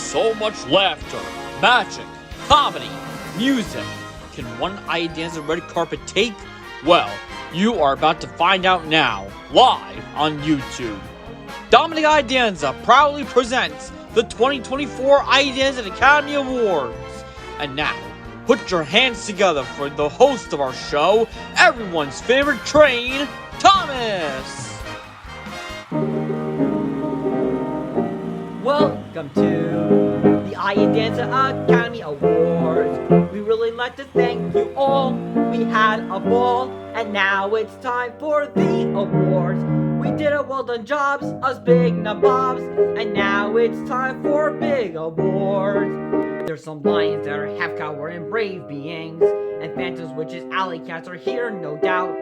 so much laughter, magic, comedy, music can one Iadanza red carpet take? Well, you are about to find out now, live on YouTube. Dominic Iadanza proudly presents the 2024 Iadanza Academy Awards. And now, put your hands together for the host of our show, everyone's favorite train, Thomas! Welcome to the Iadanza Academy Awards. We really like to thank you all. We had a ball, and now it's time for the awards. We did a well done jobs, us big nabobs, and now it's time for big awards. There's some lions that are half coward and brave beings, and phantoms, witches, alley cats are here, no doubt,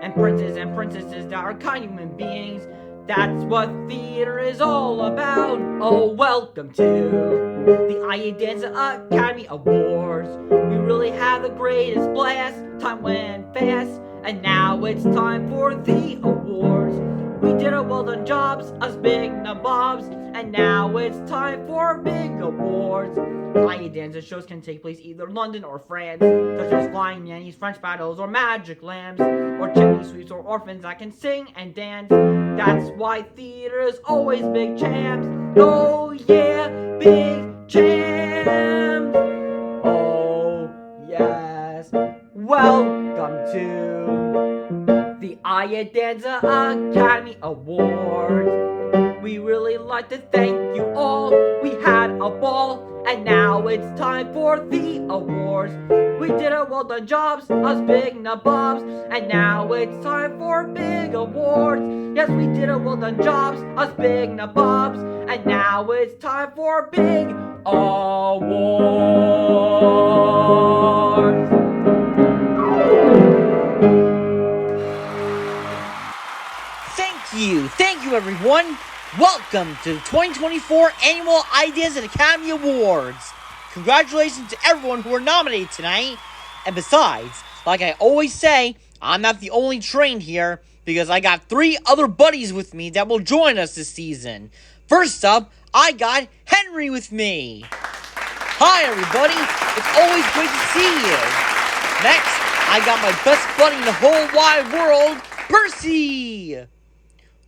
and princes and princesses that are kind human beings. That's what theater is all about. Oh, welcome to the Iadanza Academy Awards. We really had the greatest blast. Time went fast, and now it's time for the awards. We did a well done jobs, us big nabobs, and now it's time for big awards. Iadanza shows can take place either London or France, such as flying nannies, French battles, or magic lambs, or chimney sweeps, or orphans that can sing and dance. That's why theater is always big champs. Oh yeah, big champs. Oh yes, welcome to the Iadanza Academy Awards. We really like to thank you all. We had a ball, and now it's time for the awards. We did a well done jobs, us big nabobs, and now it's time for big awards. Yes, we did a well done jobs, us big nabobs, and now it's time for big awards. Thank you everyone. Welcome to the 2024 Annual Iadanza Academy Awards. Congratulations to everyone who were nominated tonight. And besides, like I always say, I'm not the only train here, because I got 3 other buddies with me that will join us this season. First up, I got Henry with me. Hi everybody, it's always great to see you. Next, I got my best buddy in the whole wide world, Percy.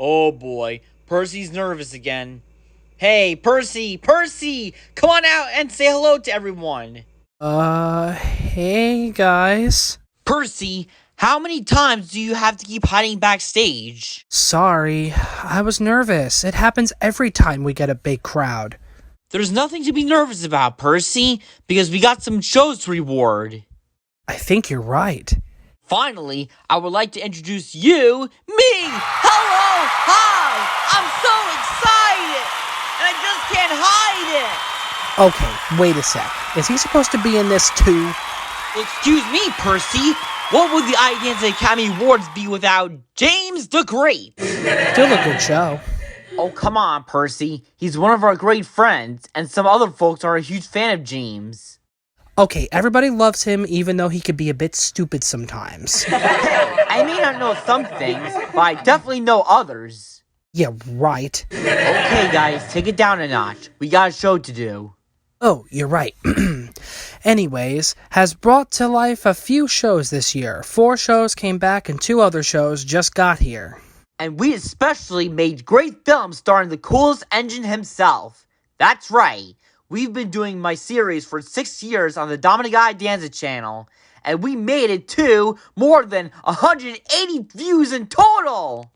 Oh boy, Percy's nervous again. Hey, Percy, come on out and say hello to everyone. Hey guys. Percy, how many times do you have to keep hiding backstage? Sorry, I was nervous. It happens every time we get a big crowd. There's nothing to be nervous about, Percy, because we got some shows to reward. I think you're right. Finally, I would like to introduce you, me! Hello! Hi! I'm so excited! And I just can't hide it! Okay, wait a sec. Is he supposed to be in this too? Excuse me, Percy. What would the Iadanza Academy Awards be without James the Great? Still a good show. Oh, come on, Percy. He's one of our great friends, and some other folks are a huge fan of James. Okay, everybody loves him even though he can be a bit stupid sometimes. I may not know some things, but I definitely know others. Yeah, right. Okay, guys, take it down a notch. We got a show to do. Oh, you're right. Anyways, has brought to life a few shows this year. 4 shows came back and 2 other shows just got here. And we especially made great films starring the coolest engine himself. That's right. We've been doing my series for 6 years on the Dominic Iadanza channel, and we made it to more than 180 views in total!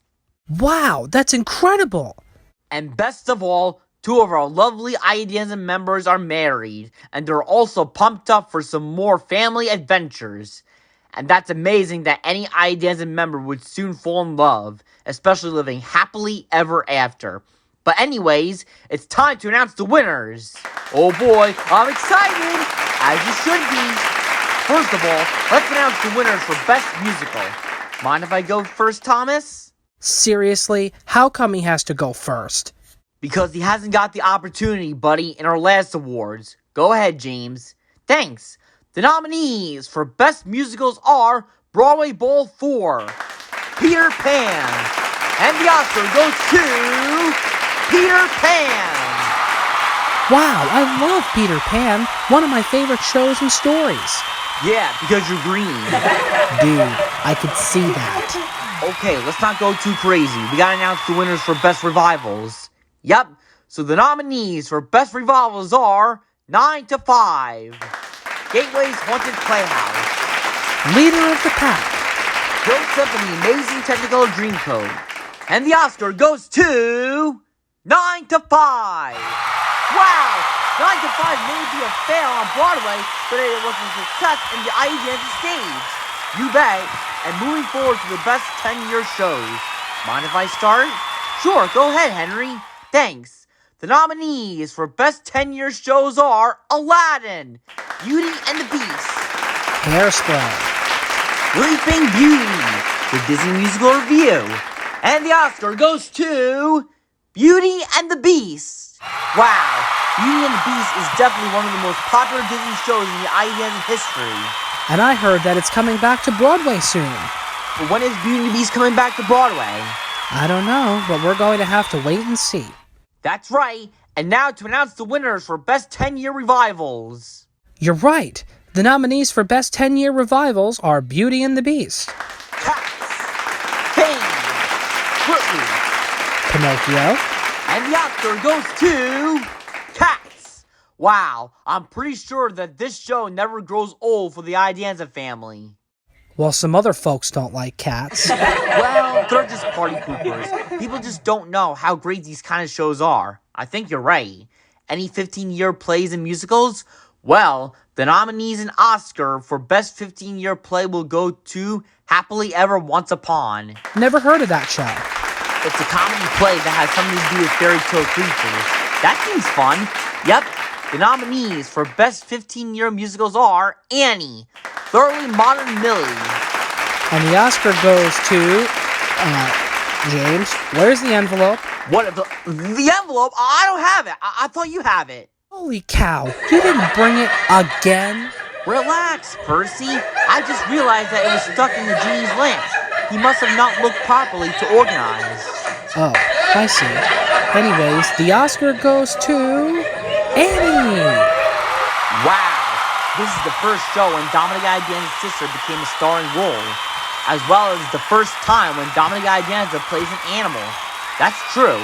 Wow, that's incredible! And best of all, 2 of our lovely Iadanza members are married, and they're also pumped up for some more family adventures. And that's amazing that any Iadanza member would soon fall in love, especially living happily ever after. But anyways, it's time to announce the winners. Oh boy, I'm excited, as you should be. First of all, let's announce the winners for Best Musical. Mind if I go first, Thomas? Seriously, how come he has to go first? Because he hasn't got the opportunity, buddy, in our last awards. Go ahead, James. Thanks. The nominees for Best Musicals are Broadway Bowl 4, Peter Pan, and the Oscar goes to Peter Pan. Wow, I love Peter Pan, one of my favorite shows and stories. Yeah, because you're green. Dude, I could see that. Okay, let's not go too crazy. We gotta announce the winners for Best Revivals. Yep, so the nominees for Best Revivals are 9 to 5, Gateway's Haunted Playhouse, Leader of the Pack, Joseph and the Amazing Technicolor Dreamcoat, and the Oscar goes to 9 to 5. Wow, 9 to 5 may be a fail on Broadway, but it was a success in the Iadanza stage. You bet. And moving forward to the best 10-year shows. Mind if I start? Sure, go ahead, Henry. Thanks. The nominees for best 10-year shows are Aladdin, Beauty and the Beast, Hairspray, Sleeping Beauty, the Disney Musical Review, and the Oscar goes to Beauty and the Beast. Wow, Beauty and the Beast is definitely one of the most popular Disney shows in the Iadanza history. and I heard that it's coming back to Broadway soon. But when is Beauty and the Beast coming back to Broadway? I don't know, but we're going to have to wait and see. That's right, and now to announce the winners for Best 10-Year Revivals. You're right. The nominees for Best 10-Year Revivals are Beauty and the Beast, Cats, Fame, Footloose, Pinocchio, and the Oscar goes to Cats. Wow, I'm pretty sure that this show never grows old for the Iadanza family. well, some other folks don't like cats. Well, they're just party poopers. People just don't know how great these kind of shows are. I think you're right. Any 15-year plays and musicals? Well, the nominees and Oscar for Best 15-Year Play will go to Happily Ever Once Upon. Never heard of that show. It's a comedy play that has something to do with fairy tale creatures. That seems fun. Yep, the nominees for Best 15-Year Musicals are Annie, Thoroughly Modern Millie, And the Oscar goes to, James, where's the envelope? What the envelope? I don't have it. I thought you have it. Holy cow, you didn't bring it again? Relax, Percy. I just realized that it was stuck in the genie's lamp. He must have not looked properly to organize. Oh, I see. Anyways, the Oscar goes to Annie. Wow. This is the first show when Dominic Iadanza's sister became a starring role, as well as the first time when Dominic Iadanza plays an animal. That's true.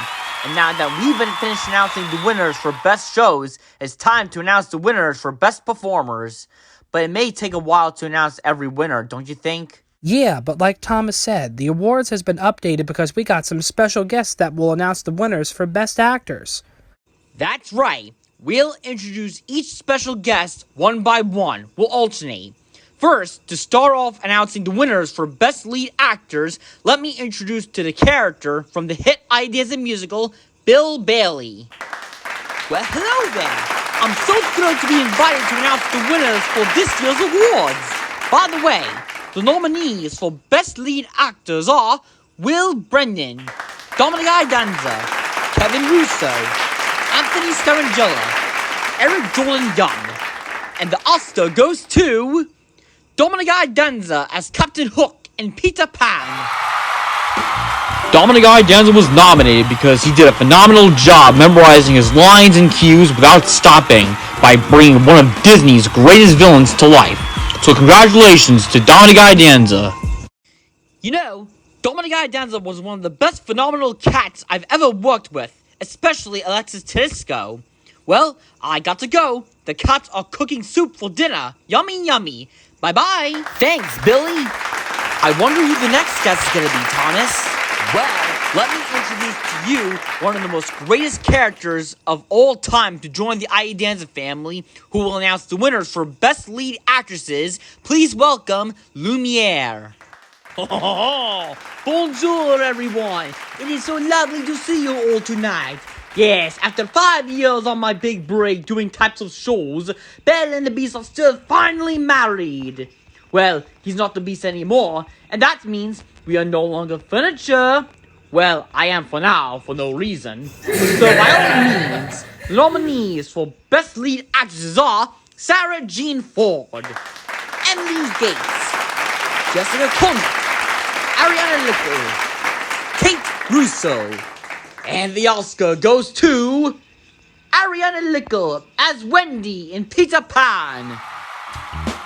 And now that we've been finished announcing the winners for best shows, it's time to announce the winners for best performers. But it may take a while to announce every winner, don't you think? Yeah, but like Thomas said, the awards has been updated because we got some special guests that will announce the winners for best actors. That's right. We'll introduce each special guest one by one. We'll alternate. First, to start off announcing the winners for Best Lead Actors, let me introduce to the character from the hit Iadanza musical, Bill Bailey. Well, hello there. I'm so thrilled to be invited to announce the winners for this year's awards. By the way, the nominees for Best Lead Actors are Will Brendan, Dominic Iadanza, Kevin Russo, Anthony Scarangella, Eric Jordan Young, and the Oscar goes to Dominic Iadanza as Captain Hook in Peter Pan. Dominic Iadanza was nominated because he did a phenomenal job memorizing his lines and cues without stopping by bringing one of Disney's greatest villains to life. So congratulations to Dominic Iadanza. You know, Dominic Iadanza was one of the best phenomenal cats I've ever worked with, especially Alexis Tedesco. Well, I got to go. The cats are cooking soup for dinner. Yummy, yummy. Bye-bye. Thanks, Billy. I wonder who the next guest is going to be, Thomas. Well, let me introduce to you one of the most greatest characters of all time to join the Iadanza family, who will announce the winners for Best Lead Actresses. Please welcome Lumiere. Bonjour, everyone. It is so lovely to see you all tonight. Yes, after 5 years on my big break doing types of shows, Belle and the Beast are still finally married. Well, he's not the Beast anymore, and that means we are no longer furniture. Well, I am for now, for no reason. So by all means, the nominees for Best Lead Actresses are Sarah Jean Ford, Emily Gates, Jessica Connick, Ariana Little, Kate Russo, and the Oscar goes to Ariana Lickle as Wendy in Peter Pan.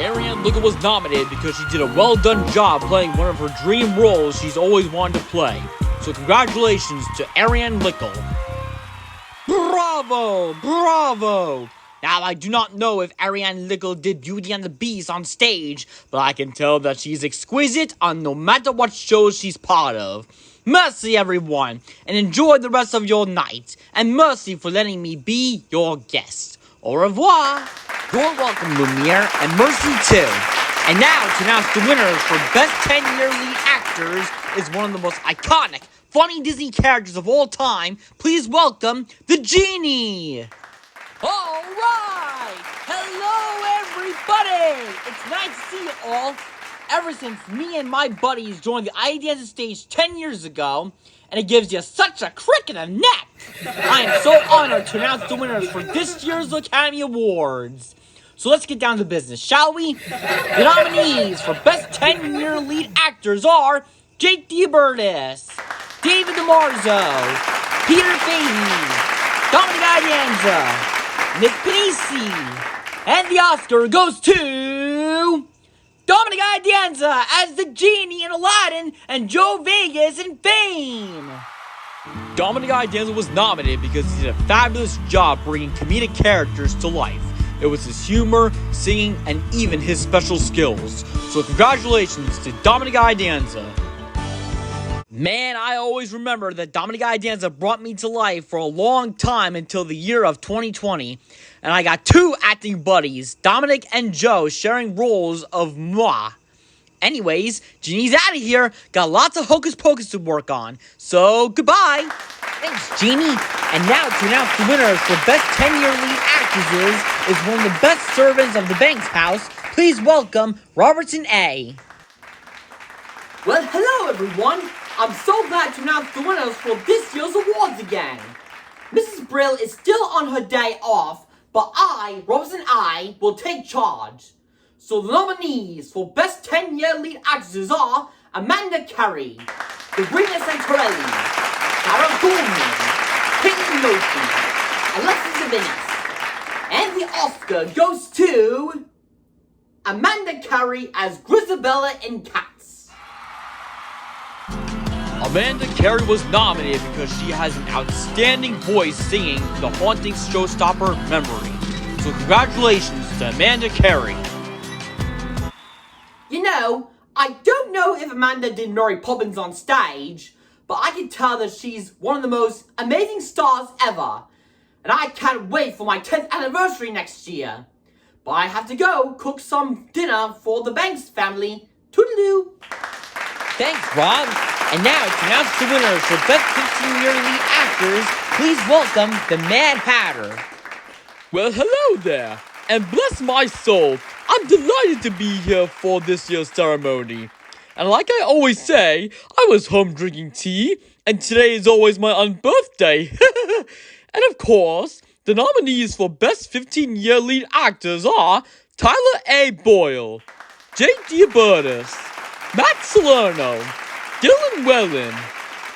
Ariane Lickle was nominated because she did a well-done job playing one of her dream roles she's always wanted to play. So congratulations to Ariane Lickle. Bravo! Bravo! Now, I do not know if Ariane Lickle did Beauty and the Beast on stage, but I can tell that she's exquisite on no matter what shows she's part of. Mercy, everyone, and enjoy the rest of your night. And mercy for letting me be your guest. Au revoir. You're welcome, Lumiere, and mercy too. And now, to announce the winners for Best 10-Year Lead Actors is one of the most iconic, funny Disney characters of all time. Please welcome the Genie. All right! Hello, everybody! It's nice to see you all. Ever since me and my buddies joined the Iadanza stage 10 years ago, and it gives you such a crick in the neck. I am so honored to announce the winners for this year's Academy Awards. So let's get down to business, shall we? The nominees for Best 10-Year Lead Actors are Jake DeBurtis, David DeMarzo, Peter Fahey, Dominic Iadanza, Nick Panisi, and the Oscar goes to Dominic Iadanza as the Genie in Aladdin and Joe Vegas in Fame. Dominic Iadanza was nominated because he did a fabulous job bringing comedic characters to life. It was his humor, singing, and even his special skills. So congratulations to Dominic Iadanza. Man, I always remember that Dominic Iadanza brought me to life for a long time until the year of 2020. And I got two acting buddies, Dominic and Joe, sharing roles of moi. Anyways, Genie's out of here. Got lots of hocus pocus to work on. So, goodbye. Thanks, Genie. And now to announce the winners for Best 10-Year Lead Actresses is one of the best servants of the Banks house. Please welcome Robertson A. Well, hello everyone! I'm so glad to announce the winners for this year's awards again. Mrs. Brill is still on her day off, but I, Robertson I, will take charge. So the nominees for Best 10-Year Lead Actresses are Amanda Carey, Sabrina Santorelli, Sarah Goldman, Caitlin Murphy, Alexis Avinas, and the Oscar goes to Amanda Carey as Grisabella in Cats. Amanda Carey was nominated because she has an outstanding voice singing the haunting showstopper Memory. So congratulations to Amanda Carey. You know, I don't know if Amanda did Mary Poppins on stage, but I can tell that she's one of the most amazing stars ever. And I can't wait for my 10th anniversary next year. But I have to go cook some dinner for the Banks family. Toodaloo! Thanks, Rob. And now to announce the winners for Best 15-Year Lead Actors, please welcome the Mad Hatter. Well, hello there, and bless my soul, I'm delighted to be here for this year's ceremony. And like I always say, I was home drinking tea, and today is always my unbirthday. And of course, the nominees for Best 15-Year Lead Actors are Tyler A. Boyle, Jake DeBurtis, Matt Salerno, Dylan Whelan,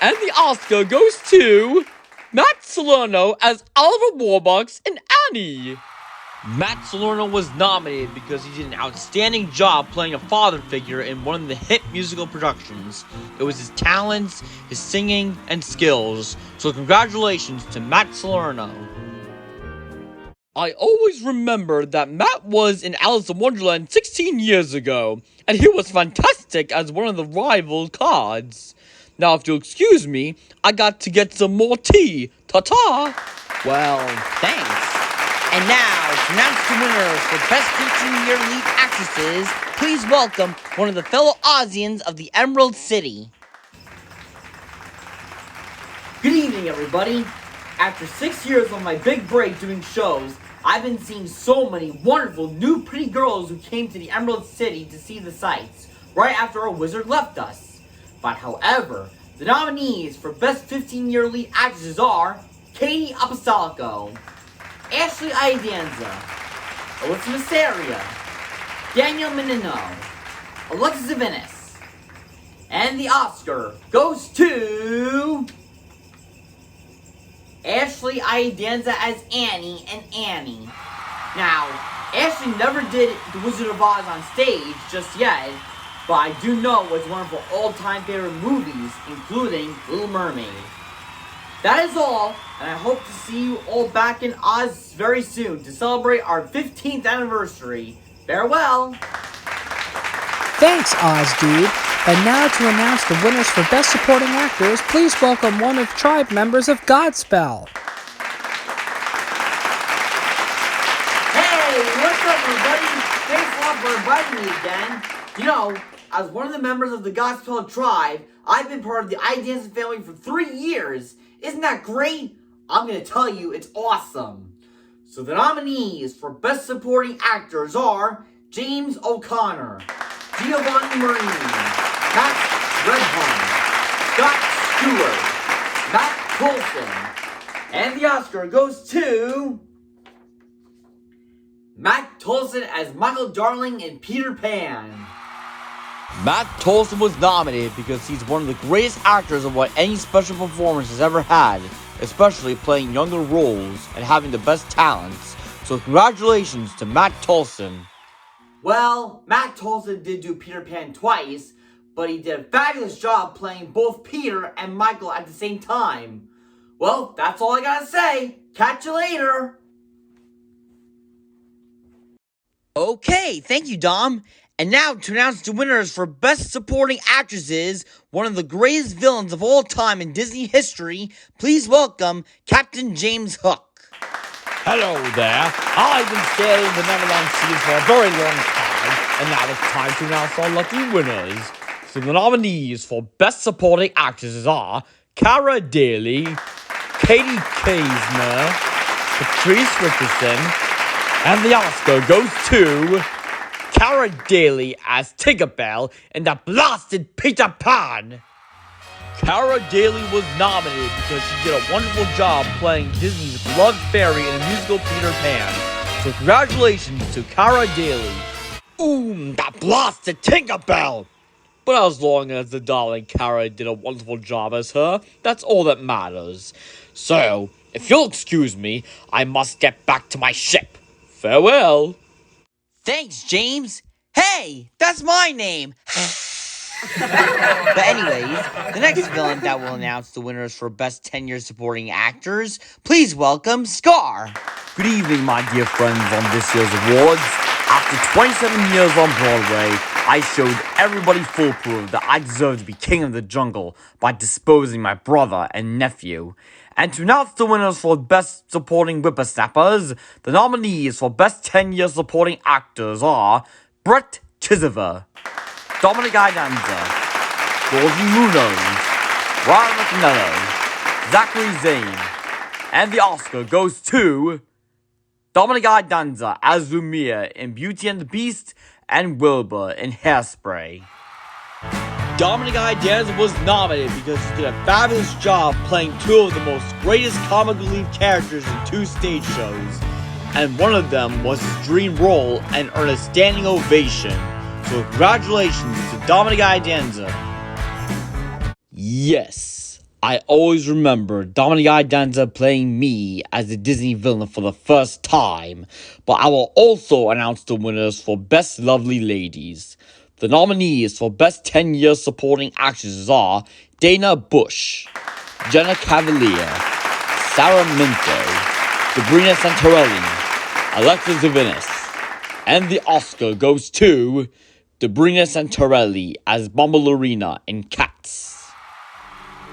and the Oscar goes to Matt Salerno as Oliver Warbucks and Annie. Matt Salerno was nominated because he did an outstanding job playing a father figure in one of the hit musical productions. It was his talents, his singing, and skills. So congratulations to Matt Salerno. I always remember that Matt was in Alice in Wonderland 16 years ago, and he was fantastic as one of the rival cards. Now, if you'll excuse me, I got to get some more tea. Ta-ta! Well, thanks. And now, to announce the winners for Best 15-Year Lead Actresses, please welcome one of the fellow Aussians of the Emerald City. Good evening, everybody. After 6 years of my big break doing shows, I've been seeing so many wonderful new pretty girls who came to the Emerald City to see the sights right after our wizard left us. But however, the nominees for Best 15-Year Lead Actresses are Katie Apostolico, Ashley Iadanza, Alyssa Masseria, Daniel Menino, Alexis Avinas, and the Oscar goes to Ashley Iadanza as Annie and Annie. Now, Ashley never did The Wizard of Oz on stage just yet, but I do know it's one of her all-time favorite movies, including Little Mermaid. That is all, and I hope to see you all back in Oz very soon to celebrate our 15th anniversary. Farewell! Thanks, Oz Dude. And now to announce the winners for Best Supporting Actors, please welcome one of Tribe members of Godspell. Hey, what's up, everybody? Thanks a lot for inviting me again. You know, as one of the members of the Gospel Tribe, I've been part of the Iadanza family for 3 years. Isn't that great? I'm going to tell you, it's awesome. So the nominees for Best Supporting Actors are James O'Connor, Giovanni Marini, Matt Redhorn, Scott Stewart, Matt Coulson, and the Oscar goes to Matt Tolson as Michael Darling in Peter Pan. Matt Tolson was nominated because he's one of the greatest actors of what any special performance has ever had, especially playing younger roles and having the best talents. So congratulations to Matt Tolson. Well, Matt Tolson did do Peter Pan twice, but he did a fabulous job playing both Peter and Michael at the same time. Well, that's all I gotta say. Catch you later. Okay, thank you, Dom. And now to announce the winners for Best Supporting Actresses, one of the greatest villains of all time in Disney history, please welcome Captain James Hook. Hello there. I've been sailing the Neverland Seas for a very long time, and now it's time to announce our lucky winners. So the nominees for Best Supporting Actresses are Cara Daly, Katie Kaisner, Patrice Richardson, and the Oscar goes to Cara Daly as Tinkerbell in the blasted Peter Pan. Cara Daly was nominated because she did a wonderful job playing Disney's beloved fairy in the musical Peter Pan. So congratulations to Cara Daly. That blasted Tinkerbell! But as long as the darling Cara did a wonderful job as her, that's all that matters. So, if you'll excuse me, I must get back to my ship. Farewell. Thanks, James. Hey, that's my name. But anyways, the next villain that will announce the winners for Best 10-Year Supporting Actors, please welcome Scar. Good evening, my dear friends, on this year's awards. After 27 years on Broadway, I showed everybody foolproof that I deserve to be king of the jungle by disposing my brother and nephew. And to announce the winners for Best Supporting Whippersnappers, the nominees for Best 10-Year Supporting Actors are Brett Chisever, Dominic Iadanza, Georgie Munoz, Ryan McNello, Zachary Zane, and the Oscar goes to Dominic Iadanza as Lumiere in Beauty and the Beast and Wilbur in Hairspray. Dominic Iadanza was nominated because he did a fabulous job playing two of the most greatest comic relief characters in 2 stage shows, and one of them was his dream role and earned a standing ovation. So congratulations to Dominic Iadanza. Yes, I always remember Dominic Iadanza playing me as the Disney villain for the first time, but I will also announce the winners for Best Lovely Ladies. The nominees for Best 10-Year Supporting Actresses are Dana Bush, Jenna Cavalier, Sarah Minto, Sabrina Santorelli, Alexa Zavinis, and the Oscar goes to Sabrina Santorelli as Bombalurina in Cats.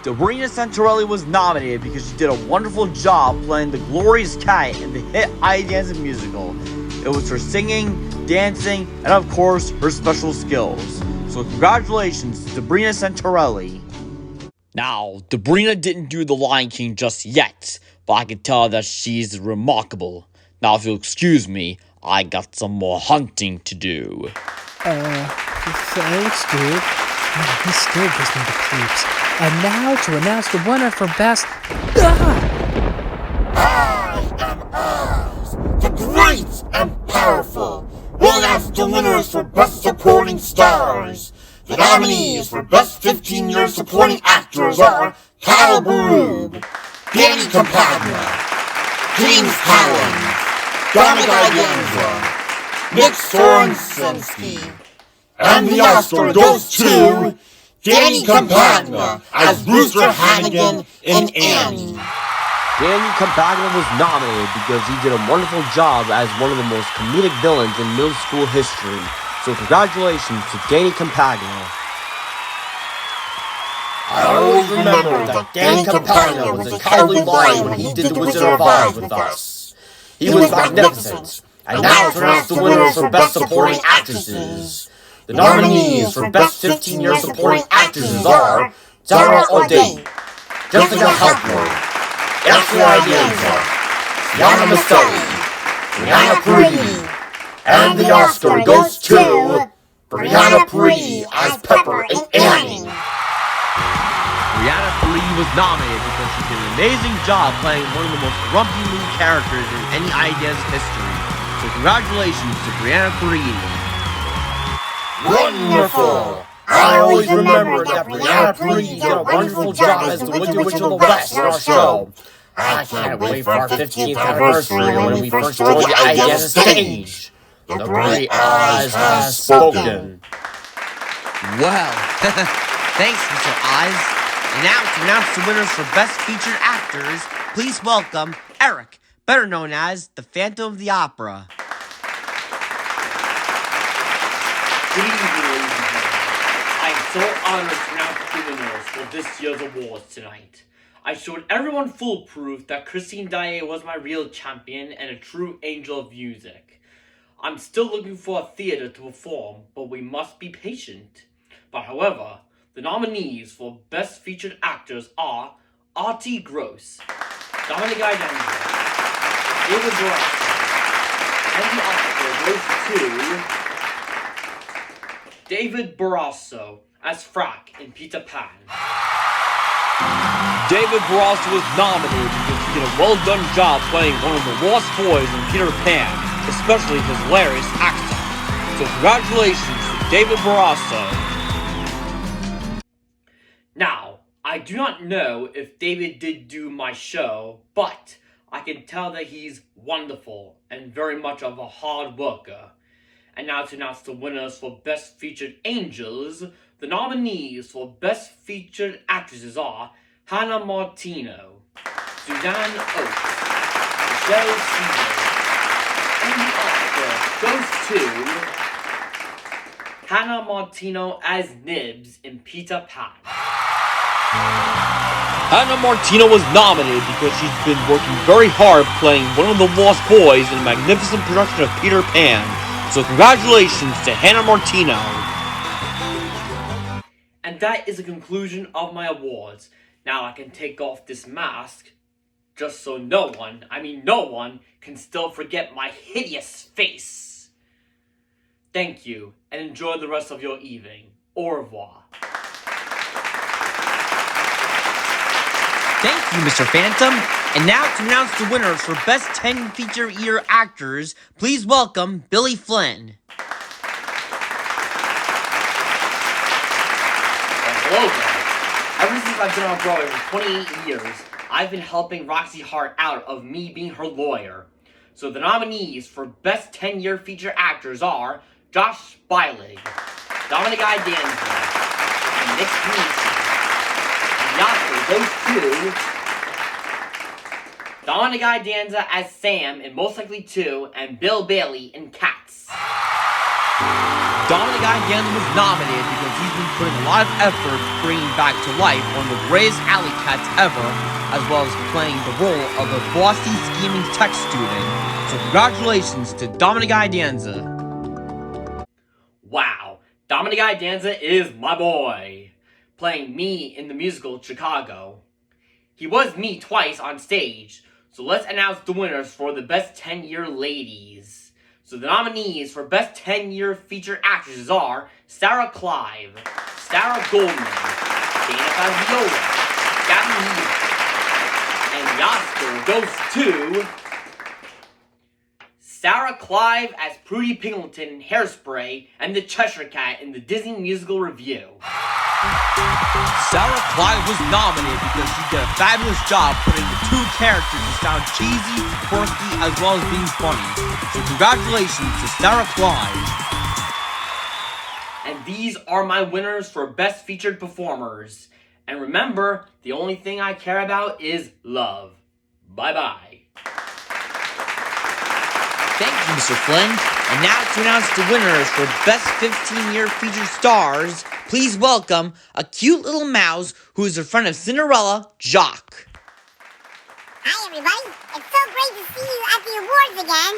Sabrina Santorelli was nominated because she did a wonderful job playing the glorious cat in the hit Iadanza musical. It was her singing, dancing, and of course, her special skills. So congratulations to Sabrina Santorelli. Now, Sabrina didn't do The Lion King just yet, but I can tell that she's remarkable. Now, if you'll excuse me, I got some more hunting to do. Thanks, dude. Man, he still gives me the creeps. And now to announce the winner for Best... The great and powerful will announce the winners for Best Supporting Stars. The nominees for Best 15-Year Supporting Actors are Kyle Baroob, Danny Campagna, James Collins, Dominic Iadanza, Nick Sorensenski, and the Oscar goes to Danny Campagna as Rooster Hannigan in Annie. Danny Campagna was nominated because he did a wonderful job as one of the most comedic villains in middle school history. So congratulations to Danny Campagna. I always remember that Danny Campagna was a cowardly lion when he did The Wizard of Oz with us. He was magnificent. And now to announce the winners for Best Supporting Actresses. The nominees for Best 15-Year Supporting Actresses are Zara O'Day, Jessica Helpner, Ashley Iadanza, Yana Maselli, Brianna Paridi, and the Oscar goes to Brianna Paridi as Pepper in Annie. Brianna Paridi was nominated because she did an amazing job playing one of the most grumpy main characters in any Iadanza history. So congratulations to Brianna Paridi. Wonderful! I always remember that Brianna Paridi did a wonderful job as the Wicked Witch of the West in our show. I can't wait for our 15th anniversary when we first joined the Iadanza stage. The great Oz has spoken. Well, thanks, Mr. Oz. And now to announce the winners for Best Featured Actors, please welcome Eric, better known as the Phantom of the Opera. Good evening, ladies and gentlemen. I am so honored to announce the winners for this year's awards tonight. I showed everyone foolproof that Christine Daae was my real champion and a true angel of music. I'm still looking for a theater to perform, but we must be patient. But however, the nominees for Best Featured Actors are R.T. Gross, Dominic Iadanza, David Boreanaz, and the Oscar goes to David Boreanaz as Frack in Peter Pan. David Boreanaz was nominated because he did a well-done job playing one of the lost boys in Peter Pan, especially his hilarious accent. So congratulations to David Boreanaz. Now, I do not know if David did do my show, but I can tell that he's wonderful and very much of a hard worker. And now to announce the winners for Best Featured Angels, the nominees for Best Featured Actresses are Hannah Martino, Suzanne Oakes, Michelle Caesar, and the Oscar goes to Hannah Martino as Nibs in Peter Pan. Hannah Martino was nominated because she's been working very hard playing one of the lost boys in a magnificent production of Peter Pan. So congratulations to Hannah Martino. And that is the conclusion of my awards. Now I can take off this mask, just so no one can still forget my hideous face. Thank you, and enjoy the rest of your evening. Au revoir. Thank you, Mr. Phantom. And now to announce the winners for Best 10 Feature Year Actors, please welcome Billy Flynn. Hello there. Ever since I've been on Broadway for 28 years, I've been helping Roxy Hart out of me being her lawyer. So the nominees for Best 10-Year Feature Actors are Josh Bylig, Dominic Iadanza, and Nick Panisi. And the Oscar goes to Dominic Iadanza as Sam in Most Likely 2 and Bill Bailey in Cats. Dominic Iadanza was nominated because he's been putting a lot of effort bringing back to life one of the greatest alley cats ever, as well as playing the role of a bossy, scheming tech student. So congratulations to Dominic Iadanza. Wow, Dominic Iadanza is my boy, playing me in the musical Chicago. He was me twice on stage, so let's announce the winners for the Best 10-Year Ladies. So the nominees for Best 10-Year Feature Actresses are Sarah Clive, Sarah Goldman, Dana Faziola, Gabby Neal, and the Oscar goes to Sarah Clive as Prudy Pingleton in Hairspray and the Cheshire Cat in the Disney Musical Review. Sarah Clyde was nominated because she did a fabulous job putting the two characters to sound cheesy, quirky, as well as being funny. So congratulations to Sarah Clyde. And these are my winners for Best Featured Performers. And remember, the only thing I care about is love. Bye-bye. Thank you, Mr. Flynn. And now to announce the winners for Best 15-Year Featured Stars, please welcome a cute little mouse who is a friend of Cinderella, Jock. Hi, everybody. It's so great to see you at the awards again.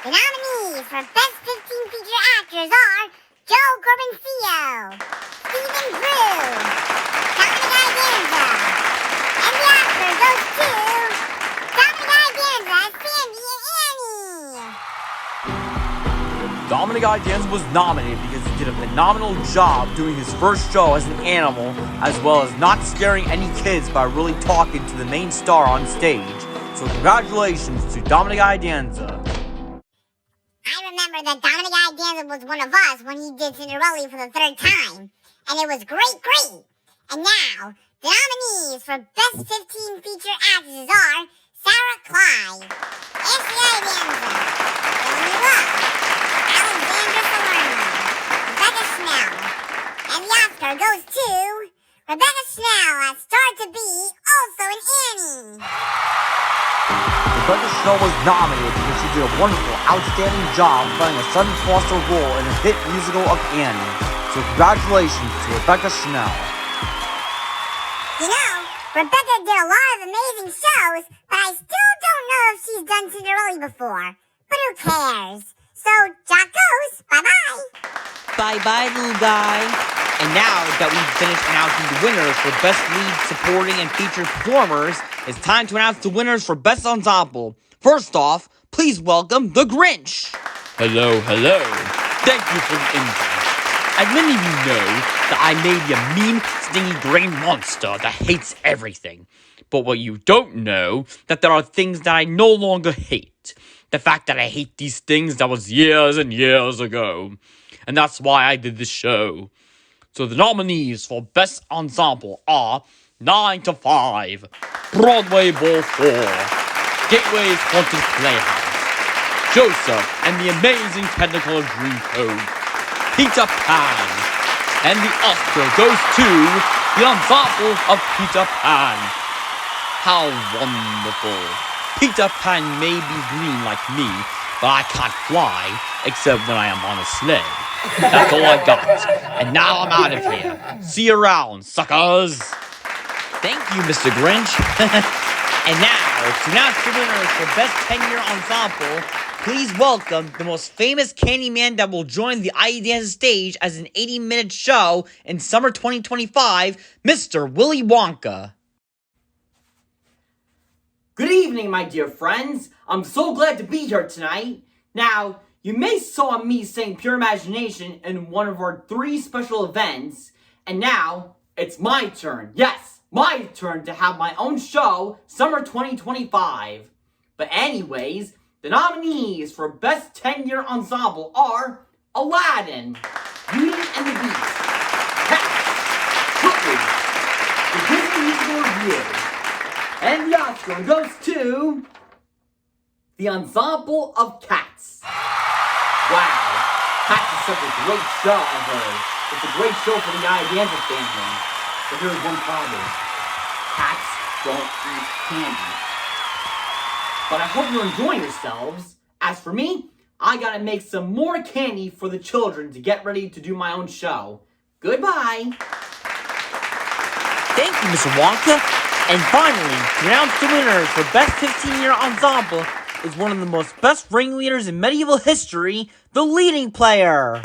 The nominees for Best 15 Featured Actors are Joe Corbencio, Stephen Drew, Dominic Iadanza, and the Oscar goes to Dominic Iadanza, Sandy, and Annie. Dominic Iadanza was nominated because he did a phenomenal job doing his first show as an animal, as well as not scaring any kids by really talking to the main star on stage. So congratulations to Dominic Iadanza. I remember that Dominic Iadanza was one of us when he did Cinderella for the third time, and it was great. And now, the nominees for Best 15 Featured Actresses are Sarah Clyde, Ashley Iadanza, Melanie Love, Alexandra Salerno, Rebecca Schnell, and the Oscar goes to Rebecca Schnell as Star to Be, also in Annie. Rebecca Schnell was nominated because she did a wonderful, outstanding job playing a Sutton Foster role in a hit musical of Annie. So congratulations to Rebecca Schnell. You know, Rebecca did a lot of amazing shows, but I still don't know if she's done Cinderella before. But who cares? So, Jock goes. Bye-bye. Bye-bye, little guy. And now that we've finished announcing the winners for Best Lead, Supporting, and Featured Performers, it's time to announce the winners for Best Ensemble. First off, please welcome the Grinch. Hello. Thank you for the invite. As many of you know, that I may be a mean, stingy gray monster that hates everything. But what you don't know, that there are things that I no longer hate. The fact that I hate these things that was years and years ago. And that's why I did this show. So the nominees for Best Ensemble are 9 to 5, Broadway Ball 4, Gateway's Haunted Playhouse, Joseph and the Amazing Technicolor Dreamcoat, Peter Pan, and the Oscar goes to the Ensemble of Peter Pan. How wonderful. Peter Pan may be green like me, but I can't fly, except when I am on a sleigh. That's all I got. And now I'm out of here. See you around, suckers. Thank you, Mr. Grinch. And now, to announce the winners for Best 10-Year Ensemble, please welcome the most famous Candyman that will join the Iadanza stage as an 80-minute show in summer 2025, Mr. Willy Wonka. Good evening, my dear friends. I'm so glad to be here tonight. Now, you may saw me sing Pure Imagination in one of our 3 special events, and now it's my turn. Yes, my turn to have my own show, Summer 2025. But anyways, the nominees for Best 10-Year Ensemble are Aladdin, Beauty and the Beast, Cats, Footloose, The Disney Musical Review, and the Oscar goes to the Ensemble of Cats. Wow, Cats is such a great show, I've heard. It's a great show for the Iadanza family. But there's one problem. Cats don't eat candy. But I hope you're enjoying yourselves. As for me, I gotta make some more candy for the children to get ready to do my own show. Goodbye. Thank you, Mr. Wonka. And finally, to announce the winners for Best 15-Year Ensemble is one of the most best ringleaders in medieval history, the leading player.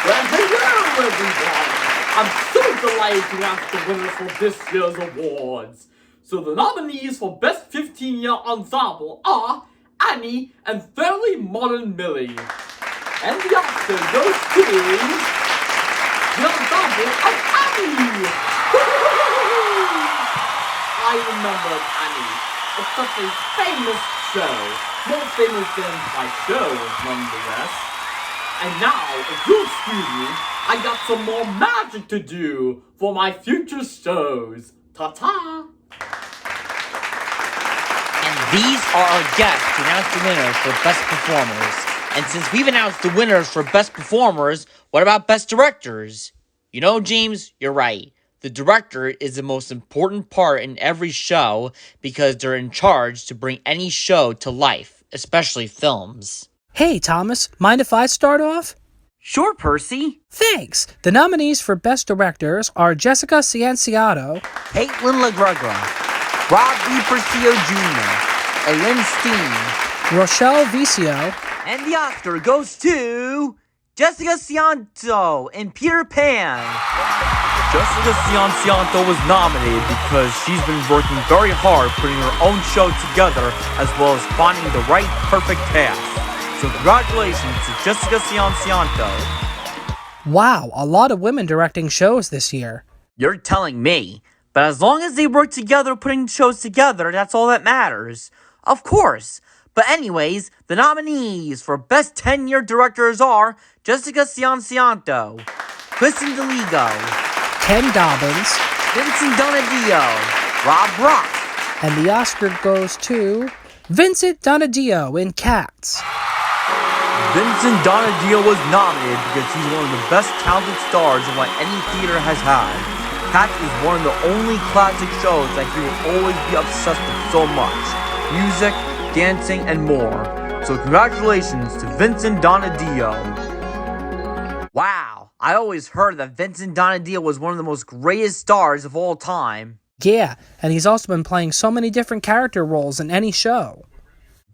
Well, hello, everyone. I'm so delighted to announce the winners for this year's awards. So the nominees for Best 15-Year Ensemble are Annie and Fairly Modern Millie. And the Oscar goes to the Ensemble of Annie. I remember Annie. It's such a famous show. More famous than my show, nonetheless. And now, if you'll excuse me, I got some more magic to do for my future shows. Ta-ta! And these are our guests to announce the winners for Best Performers. And since we've announced the winners for Best Performers, what about Best Directors? You know, James, you're right. The director is the most important part in every show because they're in charge to bring any show to life, especially films. Hey, Thomas, mind if I start off? Sure, Percy. Thanks! The nominees for Best Directors are Jessica Cianciato, Caitlin LaGreca, Rob DiPercio Jr., Ellen Steen, Rochelle Vicio, and the Oscar goes to Jessica Cianto in Peter Pan. Jessica Cianciato was nominated because she's been working very hard putting her own show together as well as finding the right perfect cast. So congratulations to Jessica Cianciato. Wow, a lot of women directing shows this year. You're telling me. But as long as they work together putting shows together, that's all that matters. Of course. But anyways, the nominees for Best 10-Year Directors are Jessica Cianciato, Kristen DeLigo, Ken Dobbins, Vincent Donadio, Rob Rock, and the Oscar goes to Vincent Donadio in Cats. Vincent Donadio was nominated because he's one of the best talented stars of what any theater has had. Cats is one of the only classic shows that he will always be obsessed with so much. Music, dancing, and more. So congratulations to Vincent Donadio. Wow, I always heard that Vincent Donadio was one of the most greatest stars of all time. Yeah, and he's also been playing so many different character roles in any show.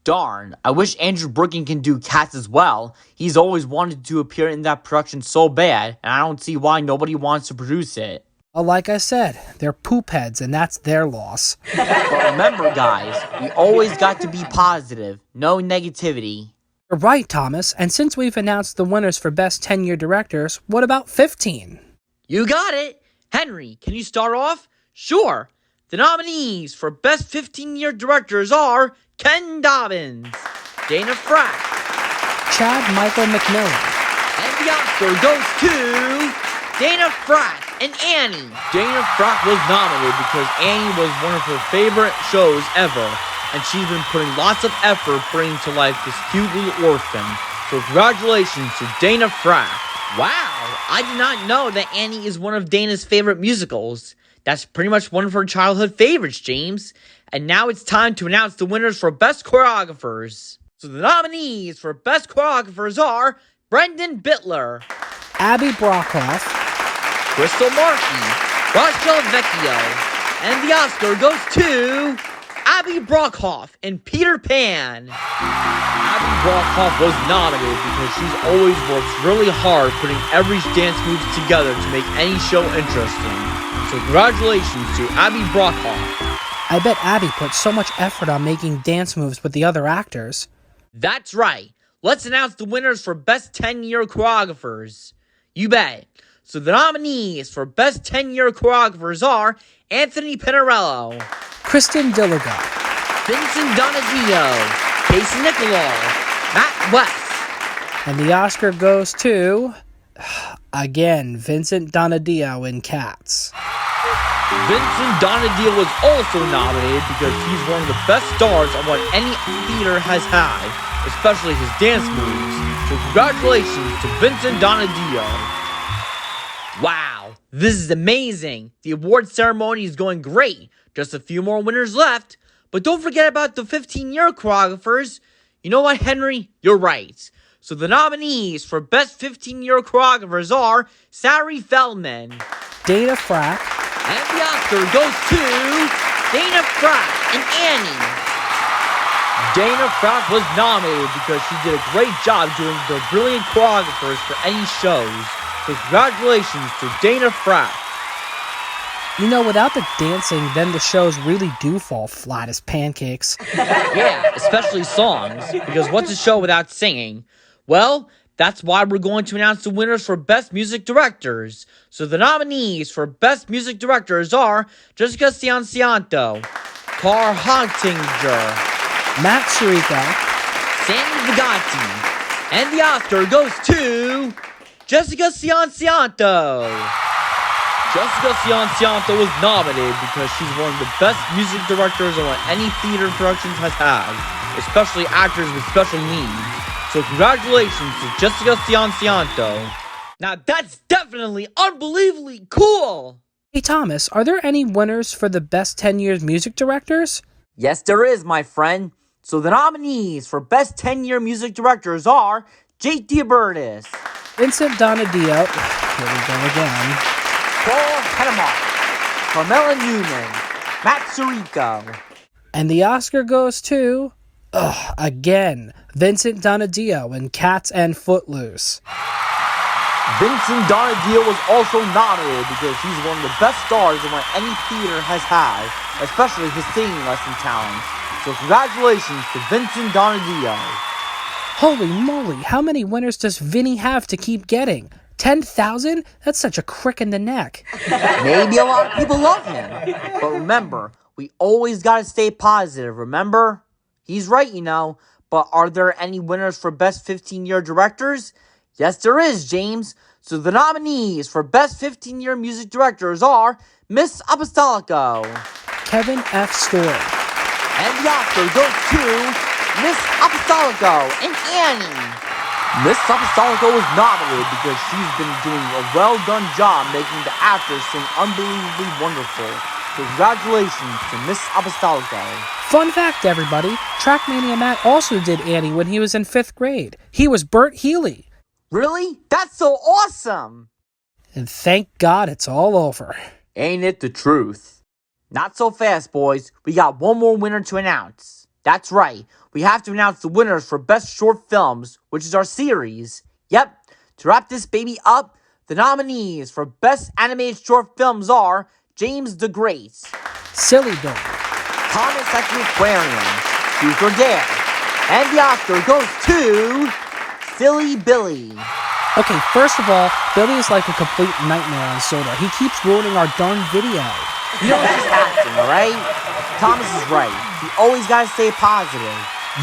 Darn, I wish Andrew Brooking can do Cats as well. He's always wanted to appear in that production so bad, and I don't see why nobody wants to produce it. Well, like I said, they're poop heads, and that's their loss. But remember, guys, we always got to be positive. No negativity. You're right, Thomas, and since we've announced the winners for Best 10-Year Directors, what about 15? You got it! Henry, can you start off? Sure. The nominees for Best 15-Year Directors are Ken Dobbins, Dana Frack, Chad Michael McMillan, and the Oscar goes to Dana Frack and Annie. Dana Frack was nominated because Annie was one of her favorite shows ever, and she's been putting lots of effort bringing to life this cute little orphan. So congratulations to Dana Frack. Wow, I did not know that Annie is one of Dana's favorite musicals. That's pretty much one of her childhood favorites, James. And now it's time to announce the winners for Best Choreographers. So the nominees for Best Choreographers are Brendan Bittler, Abby Brockhoff, Crystal Markey, Rachel Vecchio, and the Oscar goes to Abby Brockhoff in Peter Pan. Abby Brockhoff was nominated because she's always worked really hard putting every dance moves together to make any show interesting. So congratulations to Abby Brockhoff. I bet Abby put so much effort on making dance moves with the other actors. That's right. Let's announce the winners for Best 10-Year Choreographers. You bet. So the nominees for Best 10-Year Choreographers are Anthony Pinarello, Kristen Dilligo, Vincent Donadio, Casey Nicolao, Matt West. and the Oscar goes to, again, Vincent Donadio in Cats. Vincent Donadio was also nominated because he's one of the best stars of what any theater has had, especially his dance moves. So congratulations to Vincent Donadio. Wow, this is amazing. The award ceremony is going great. Just a few more winners left. But don't forget about the 15-year choreographers. You know what, Henry? You're right. So the nominees for Best 15-Year Choreographers are Sari Feldman, Dana Frack, and the Oscar goes to Dana Frack and Annie. Dana Frack was nominated because she did a great job doing the brilliant choreographers for any shows. So congratulations to Dana Frack. You know, without the dancing, then the shows really do fall flat as pancakes. Yeah, especially songs, because what's a show without singing? Well, that's why we're going to announce the winners for Best Music Directors. So the nominees for Best Music Directors are Jessica Cianciato, Carl Hontinger, Matt Sirica, Sandy Vigatti, and the Oscar goes to Jessica Ciancianto. Jessica Ciancianto was nominated because she's one of the best music directors on what any theater productions has had, especially actors with special needs. So congratulations to Jessica Ciancianto. Now that's definitely unbelievably cool! Hey Thomas, are there any winners for the best 10 years music directors? Yes, there is, my friend. So the nominees for Best 10-Year Music Directors are Jake Diabertis, Vincent Donadio, here we go again, Paul Hennemark, Carmela Newman, Matt Sirico. and the Oscar goes to, again, Vincent Donadio in Cats and Footloose. Vincent Donadio was also nominated because he's one of the best stars in what any theater has had, especially his singing lesson talents. So congratulations to Vincent Donadio. Holy moly, how many winners does Vinny have to keep getting? 10,000? That's such a crick in the neck. Maybe a lot of people love him. But remember, we always gotta stay positive, remember? He's right, you know. But are there any winners for Best 15-Year Directors? Yes, there is, James. So the nominees for Best 15-Year Music Directors are Miss Apostolico. Kevin F. Story. And the Oscar goes to Miss Apostolico and Annie. Miss Apostolico was nominated because she's been doing a well-done job making the actors sing unbelievably wonderful. So congratulations to Miss Apostolico. Fun fact, everybody, Trackmania Matt also did Annie when he was in 5th grade. He was Bert Healy. Really? That's so awesome! And thank God it's all over. Ain't it the truth? Not so fast, boys. We got one more winner to announce. That's right. We have to announce the winners for Best Short Films, which is our series. Yep. To wrap this baby up, the nominees for Best Animated Short Films are James the Great, Silly Billy, Thomas at the Aquarium, Truth or Dare, and the Oscar goes to Silly Billy. Okay, first of all, Billy is like a complete nightmare on soda. He keeps ruining our darn video. You know he's acting, alright? Thomas is right. You always gotta stay positive.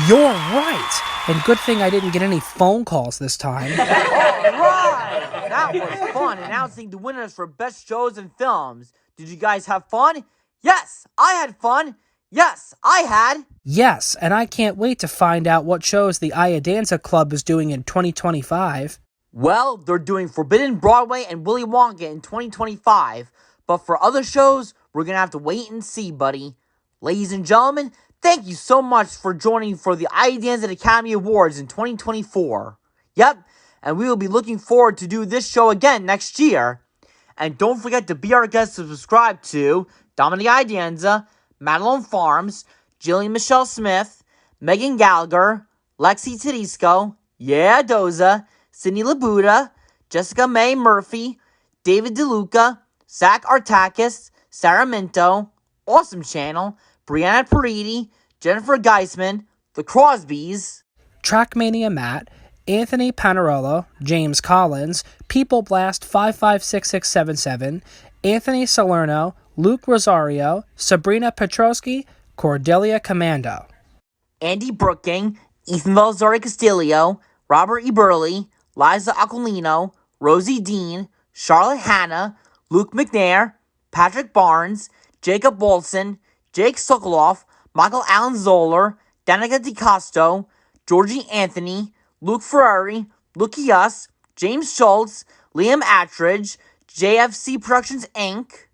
You're right. And good thing I didn't get any phone calls this time. Alright! That was fun announcing the winners for Best Shows and Films. Did you guys have fun? Yes, I had fun. Yes, I had. Yes, and I can't wait to find out what shows the Iadanza Club is doing in 2025. Well, they're doing Forbidden Broadway and Willy Wonka in 2025. But for other shows, we're gonna have to wait and see, buddy. Ladies and gentlemen, thank you so much for joining for the Iadanza Academy Awards in 2024. Yep, and we will be looking forward to do this show again next year. And don't forget to be our guest to subscribe to Dominic Iadanza, Madeline Farms, Jillian Michelle Smith, Megan Gallagher, Lexi Tedesco, Doza, Cindy Labuda, Jessica Mae Murphy, David DeLuca, Zach Artakis, Sarah Minto, Awesome Channel, Brianna Paridi, Jennifer Geisman, The Crosbys, Trackmania Matt, Anthony Panarello, James Collins, People Blast 556677, Anthony Salerno, Luke Rosario, Sabrina Petrosky, Cordelia Commando, Andy Brooking, Ethan Valzari Castillo, Robert E. Burley, Liza Aquilino, Rosie Dean, Charlotte Hanna, Luke McNair, Patrick Barnes, Jacob Wilson, Jake Sokoloff, Michael Allen Zoller, Danica DiCosto, Georgie Anthony, Luke Ferrari, Lucky Us, James Schultz, Liam Attridge, JFC Productions Inc.,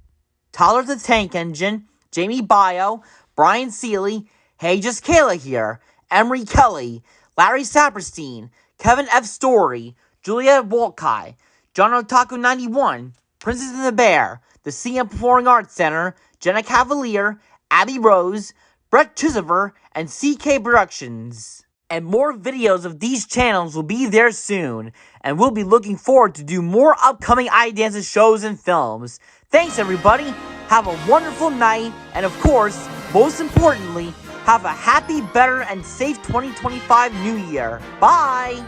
Tyler the Tank Engine, Jamie Bio, Brian Seeley, Hey Just Kayla here, Emery Kelly, Larry Saperstein, Kevin F. Story, Juliette Wolkai, John Otaku 91, Princess and the Bear, the CM Performing Arts Center, Jenna Cavalier, Abby Rose, Brett Chisover, and CK Productions. And more videos of these channels will be there soon, and we'll be looking forward to do more upcoming Iadanza shows and films. Thanks everybody, have a wonderful night, and of course, most importantly, have a happy, better, and safe 2025 New Year. Bye!